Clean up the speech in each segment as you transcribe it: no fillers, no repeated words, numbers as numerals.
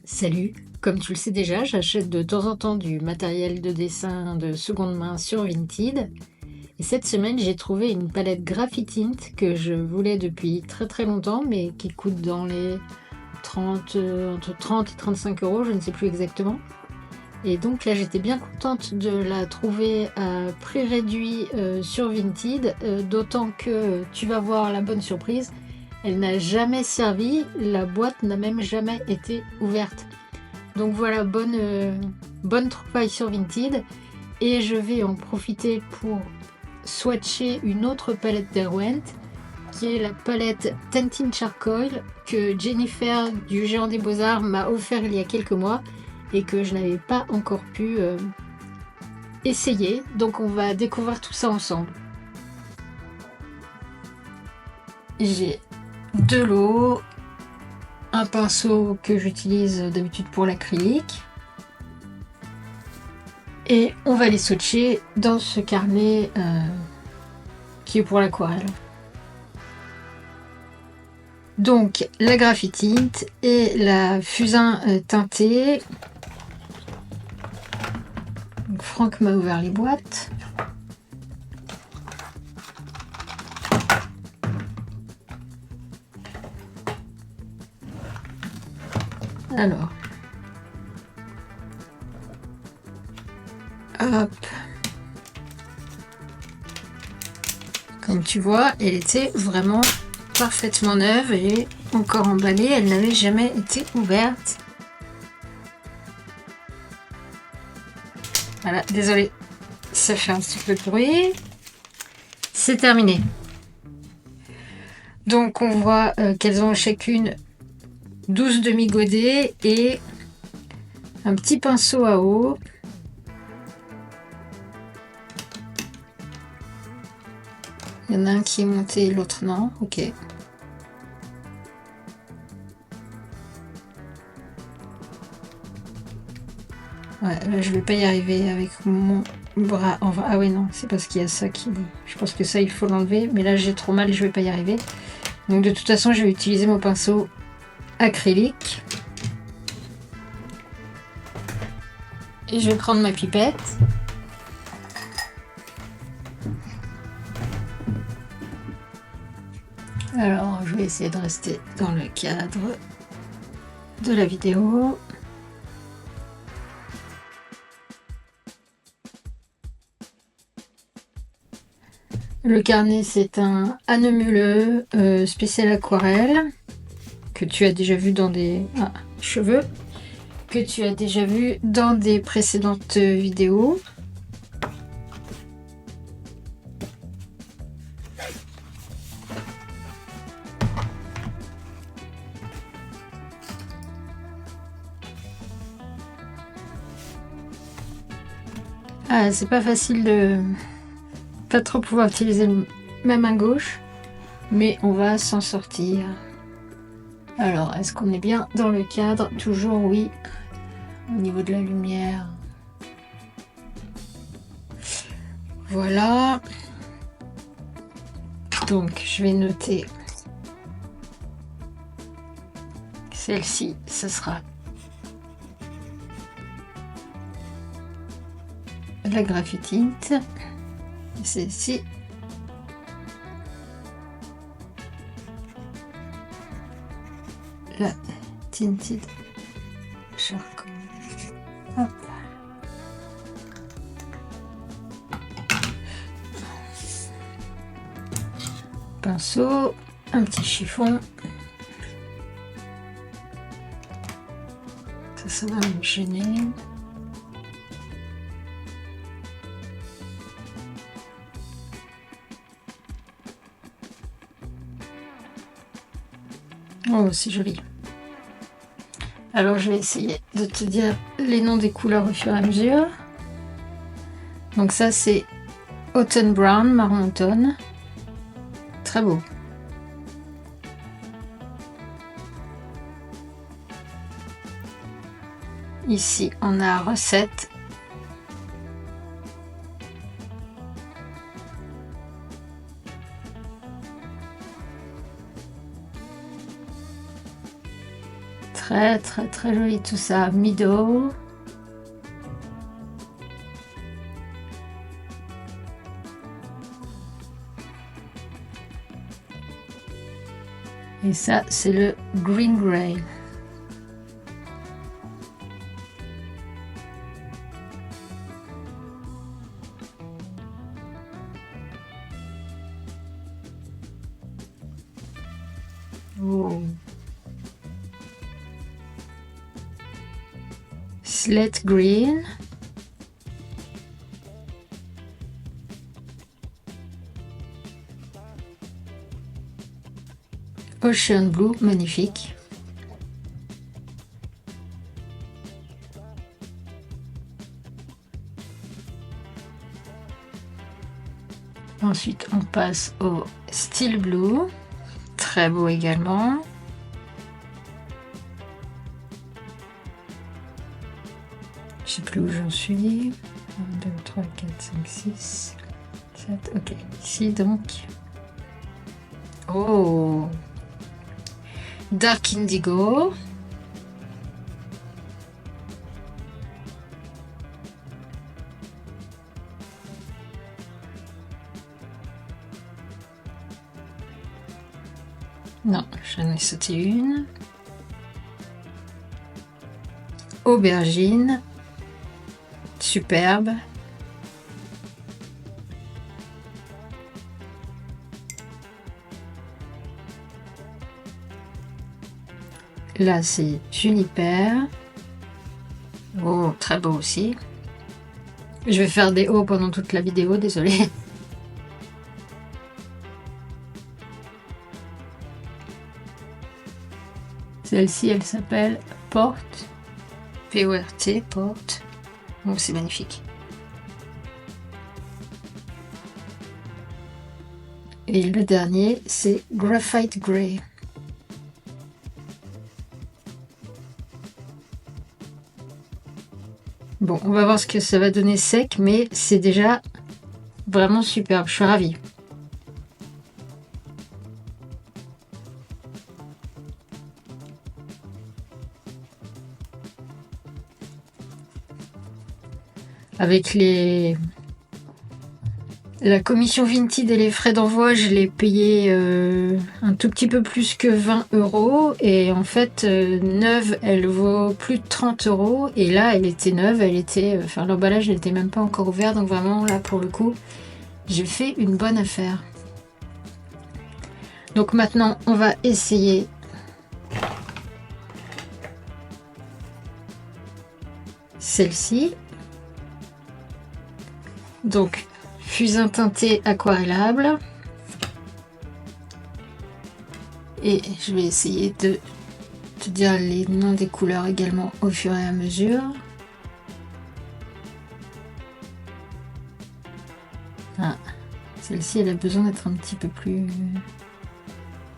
Salut, comme tu le sais déjà, j'achète de temps en temps du matériel de dessin de seconde main sur Vinted. Et cette semaine, j'ai trouvé une palette Graphitint que je voulais depuis très très longtemps, mais qui coûte dans les 30, entre 30 et 35 euros, je ne sais plus exactement. Et donc là, j'étais bien contente de la trouver à prix réduit sur Vinted, d'autant que tu vas voir la bonne surprise, elle n'a jamais servi, la boîte n'a même jamais été ouverte. Donc voilà, bonne trouvaille sur Vinted. Et je vais en profiter pour swatcher une autre palette Derwent, qui est la palette Tintin Charcoal, que Jennifer du Géant des Beaux-Arts m'a offert il y a quelques mois et que je n'avais pas encore pu essayer. Donc on va découvrir tout ça ensemble. J'ai de l'eau, un pinceau que j'utilise d'habitude pour l'acrylique, et on va les swatcher dans ce carnet qui est pour l'aquarelle. Donc la Graphitint et la fusain teintée. Donc, Franck m'a ouvert les boîtes. Alors, hop. Comme tu vois, elle était vraiment parfaitement neuve et encore emballée, elle n'avait jamais été ouverte. Voilà, désolé, ça fait un petit peu de bruit. C'est terminé. Donc on voit qu'elles ont chacune 12 demi-godets et un petit pinceau à eau. Il y en a un qui est monté, l'autre non. Ok. Ouais, là je vais pas y arriver avec mon bras. Enfin, ah ouais non, c'est parce qu'il y a ça qui... Je pense que ça il faut l'enlever, mais là j'ai trop mal, je vais pas y arriver. Donc de toute façon je vais utiliser mon pinceau acrylique. Et je vais prendre ma pipette. Alors je vais essayer de rester dans le cadre de la vidéo. Le carnet, c'est un Hahnemuhle spécial aquarelle que tu as déjà vu dans des cheveux, que tu as déjà vu dans des précédentes vidéos. Ah, c'est pas facile de pas trop pouvoir utiliser ma main gauche, mais on va s'en sortir. Alors, est-ce qu'on est bien dans le cadre? Toujours oui, au niveau de la lumière. Voilà. Donc, je vais noter celle-ci, ce sera la Graphitint. Celle-ci, la Tinted Charcoal. Hop. Pinceau, un petit chiffon. Ça va me gêner. Oh, c'est joli. Alors, je vais essayer de te dire les noms des couleurs au fur et à mesure. Donc ça, c'est Autumn Brown, marron automne. Très beau. Ici, on a recette. très très très joli tout ça. Meadow. Et ça, c'est le Green Grey. Oh. Slate Green. Ocean Blue, magnifique. Ensuite, on passe au Steel Blue. Très beau également. Je sais plus où j'en suis. 1, 2, 3, 4, 5, 6, 7. Ok, ici donc. Oh! Dark Indigo. Non, j'en ai sauté une. Aubergine. Superbe. Là, c'est Juniper. Oh, très beau aussi. Je vais faire des hauts pendant toute la vidéo, désolé. Celle-ci, elle s'appelle Porte. P-O-R-T, Porte. Oh, c'est magnifique. Et le dernier, c'est Graphite Grey. Bon, on va voir ce que ça va donner sec, mais c'est déjà vraiment superbe. Je suis ravie. Avec la commission Vinted et les frais d'envoi, je l'ai payé un tout petit peu plus que 20 €. Et en fait, neuve, elle vaut plus de 30 €. Et là, elle était neuve, l'emballage n'était même pas encore ouvert. Donc vraiment, là, pour le coup, j'ai fait une bonne affaire. Donc maintenant, on va essayer celle-ci. Donc, fusain teinté aquarellable. Et je vais essayer de te dire les noms des couleurs également au fur et à mesure. Ah, celle-ci, elle a besoin d'être un petit peu plus...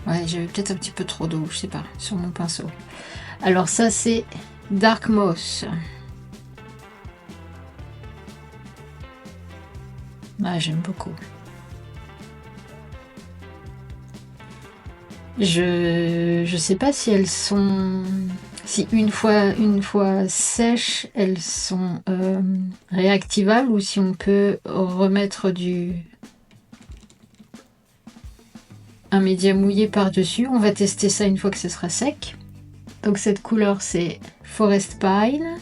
Ouais, j'avais peut-être un petit peu trop d'eau, je sais pas, sur mon pinceau. Alors ça, c'est Dark Moss. Ah, j'aime beaucoup. Je sais pas si elles sont... Si une fois sèches, elles sont réactivables ou si on peut remettre un média mouillé par-dessus. On va tester ça une fois que ce sera sec. Donc cette couleur, c'est Forest Pine.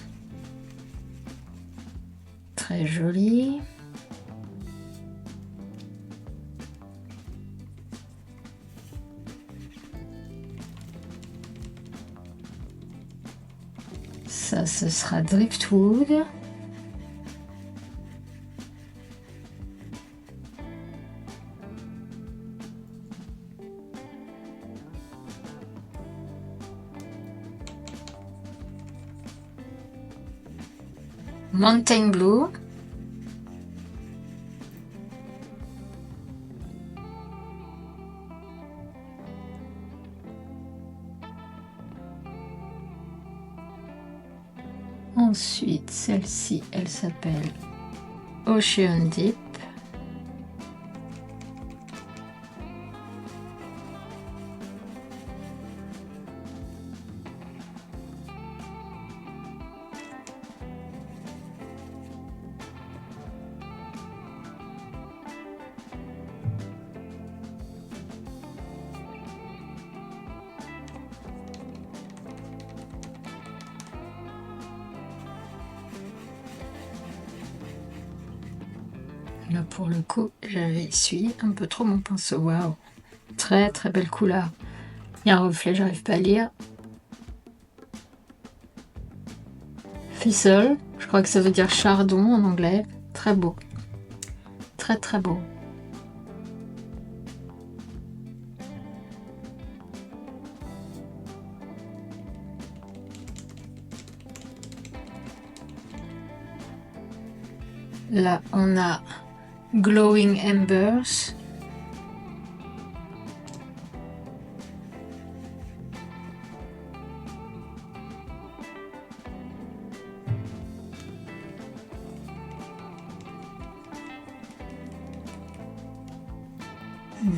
Très jolie. Ça, ce sera Driftwood. Mountain Blue. Ensuite, celle-ci, elle s'appelle Ocean Deep. Là pour le coup, j'avais essuyé un peu trop mon pinceau. Waouh, très très belle couleur. Il y a un reflet, j'arrive pas à lire. Thistle, je crois que ça veut dire chardon en anglais. Très beau. Très très beau. Là, on a Glowing Embers.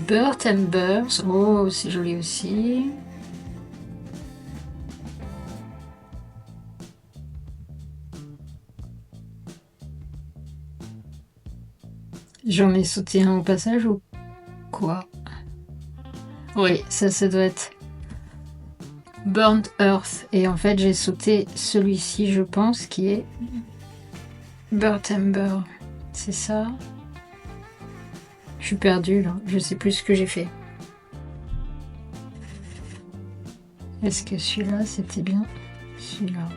Burnt Embers. Oh, c'est joli aussi. J'en ai sauté un au passage ou quoi? Oui, ça doit être Burnt Earth. Et en fait, j'ai sauté celui-ci, je pense, qui est Burnt Ember. C'est ça? Je suis perdue là, je sais plus ce que j'ai fait. Est-ce que celui-là, c'était bien? Celui-là.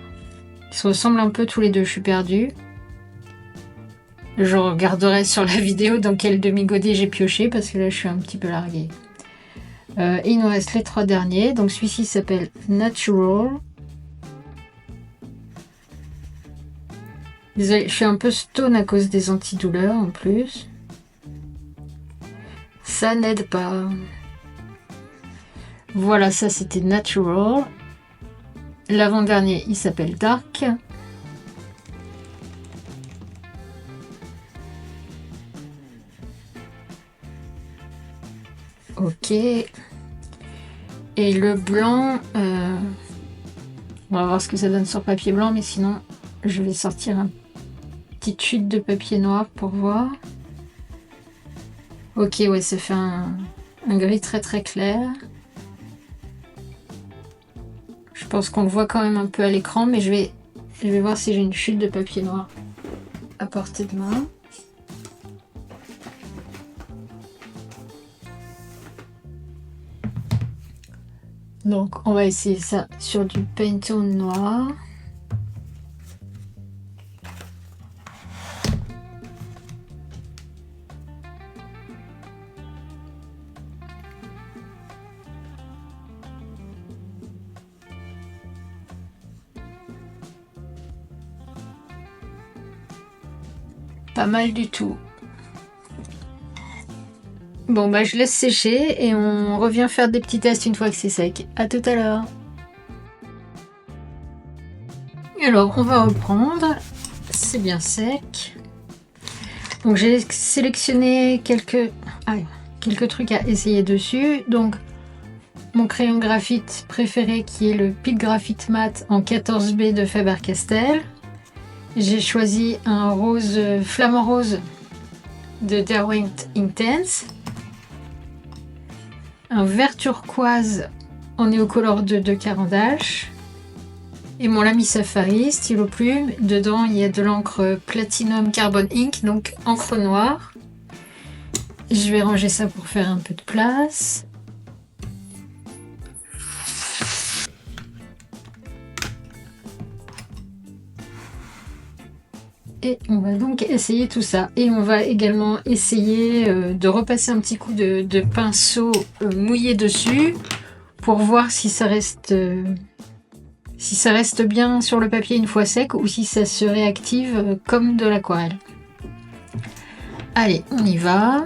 Ils se ressemblent un peu tous les deux, je suis perdue. Je regarderai sur la vidéo dans quel demi-godet j'ai pioché parce que là je suis un petit peu larguée. Et il nous reste les 3 derniers. Donc celui-ci s'appelle Natural. Désolée, je suis un peu stone à cause des antidouleurs en plus. Ça n'aide pas. Voilà, ça c'était Natural. L'avant-dernier, il s'appelle Dark. Ok. Et le blanc, on va voir ce que ça donne sur papier blanc, mais sinon, je vais sortir une petite chute de papier noir pour voir. Ok, ouais, ça fait un gris très très clair. Je pense qu'on le voit quand même un peu à l'écran, mais je vais voir si j'ai une chute de papier noir à portée de main. Donc on va essayer ça sur du Pantone noir. Pas mal du tout. Bon bah je laisse sécher et on revient faire des petits tests une fois que c'est sec. À tout à l'heure. Alors on va reprendre. C'est bien sec. Donc j'ai sélectionné quelques trucs à essayer dessus. Donc mon crayon graphite préféré qui est le Pic Graphite Matte en 14B de Faber-Castell. J'ai choisi un rose flamant rose de Derwent Intense. Un vert turquoise en néocolor de Caran-d'Ache. Et mon Lamy Safari, stylo plume. Dedans, il y a de l'encre Platinum Carbon Ink, donc encre noire. Je vais ranger ça pour faire un peu de place. Et on va donc essayer tout ça. Et on va également essayer de repasser un petit coup de pinceau mouillé dessus pour voir si ça reste bien sur le papier une fois sec ou si ça se réactive comme de l'aquarelle. Allez, on y va.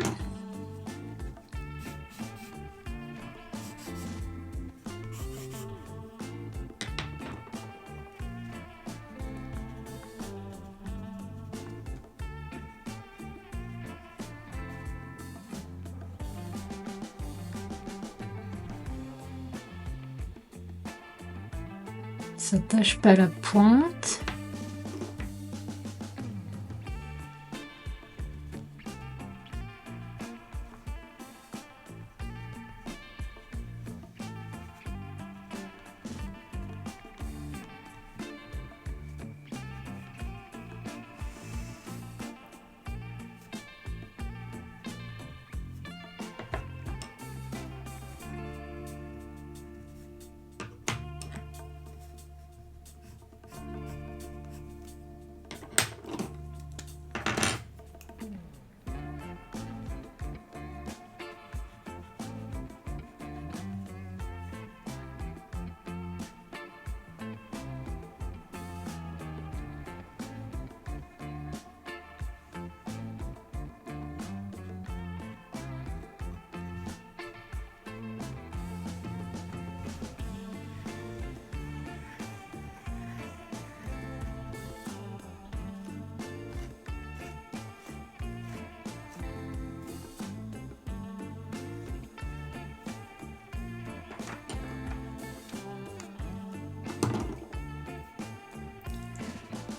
Ça tâche pas la pointe.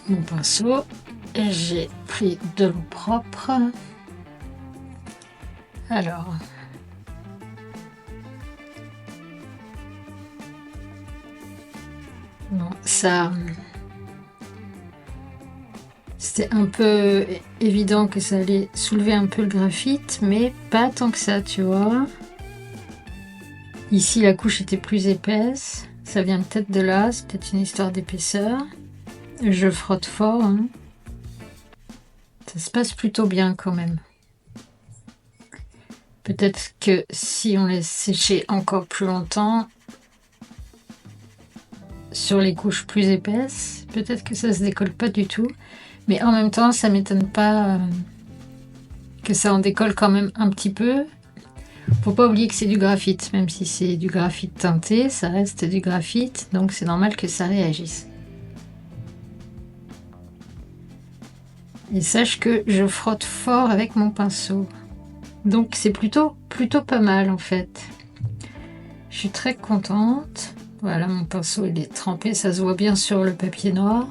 mon pinceau et j'ai pris de l'eau propre. Alors, bon, ça, c'était un peu évident que ça allait soulever un peu le graphite, mais pas tant que ça, tu vois. Ici, la couche était plus épaisse. Ça vient peut-être de là, c'est peut-être une histoire d'épaisseur. Je frotte fort, hein. Ça se passe plutôt bien quand même. Peut-être que si on laisse sécher encore plus longtemps sur les couches plus épaisses, peut-être que ça se décolle pas du tout. Mais en même temps, ça m'étonne pas que ça en décolle quand même un petit peu. Faut pas oublier que c'est du graphite, même si c'est du graphite teinté, ça reste du graphite, donc c'est normal que ça réagisse. Et sache que je frotte fort avec mon pinceau. Donc c'est plutôt pas mal en fait. Je suis très contente. Voilà, mon pinceau il est trempé, ça se voit bien sur le papier noir.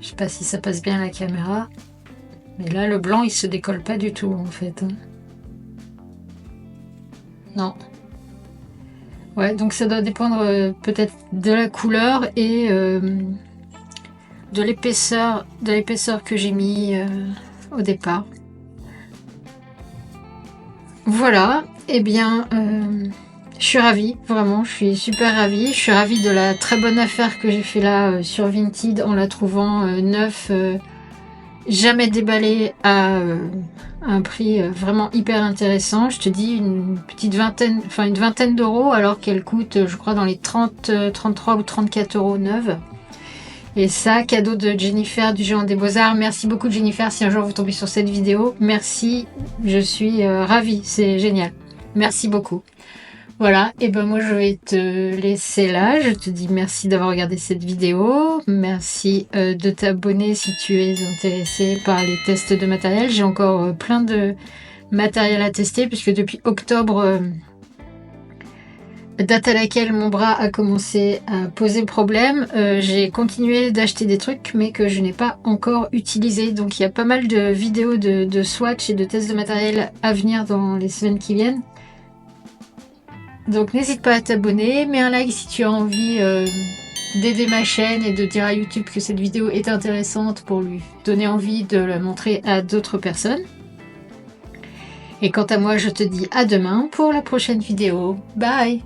Je sais pas si ça passe bien à la caméra. Mais là le blanc il se décolle pas du tout en fait. Non. Ouais, donc ça doit dépendre peut-être de la couleur et de l'épaisseur que j'ai mis au départ. Voilà, et bien je suis ravie, vraiment, je suis super ravie. Je suis ravie de la très bonne affaire que j'ai fait là sur Vinted en la trouvant neuf, jamais déballée à un prix vraiment hyper intéressant. Je te dis une vingtaine d'euros alors qu'elle coûte, je crois, dans les 33 ou 34 euros neuve. Et ça, cadeau de Jennifer du Géant des Beaux-Arts. Merci beaucoup Jennifer, si un jour vous tombez sur cette vidéo. Merci, je suis ravie, c'est génial. Merci beaucoup. Voilà, et ben moi je vais te laisser là. Je te dis merci d'avoir regardé cette vidéo. Merci de t'abonner si tu es intéressé par les tests de matériel. J'ai encore plein de matériel à tester puisque depuis octobre... date à laquelle mon bras a commencé à poser problème, j'ai continué d'acheter des trucs mais que je n'ai pas encore utilisé. Donc il y a pas mal de vidéos de swatch et de tests de matériel à venir dans les semaines qui viennent. Donc n'hésite pas à t'abonner, mets un like si tu as envie d'aider ma chaîne et de dire à YouTube que cette vidéo est intéressante pour lui donner envie de la montrer à d'autres personnes. Et quant à moi, je te dis à demain pour la prochaine vidéo. Bye!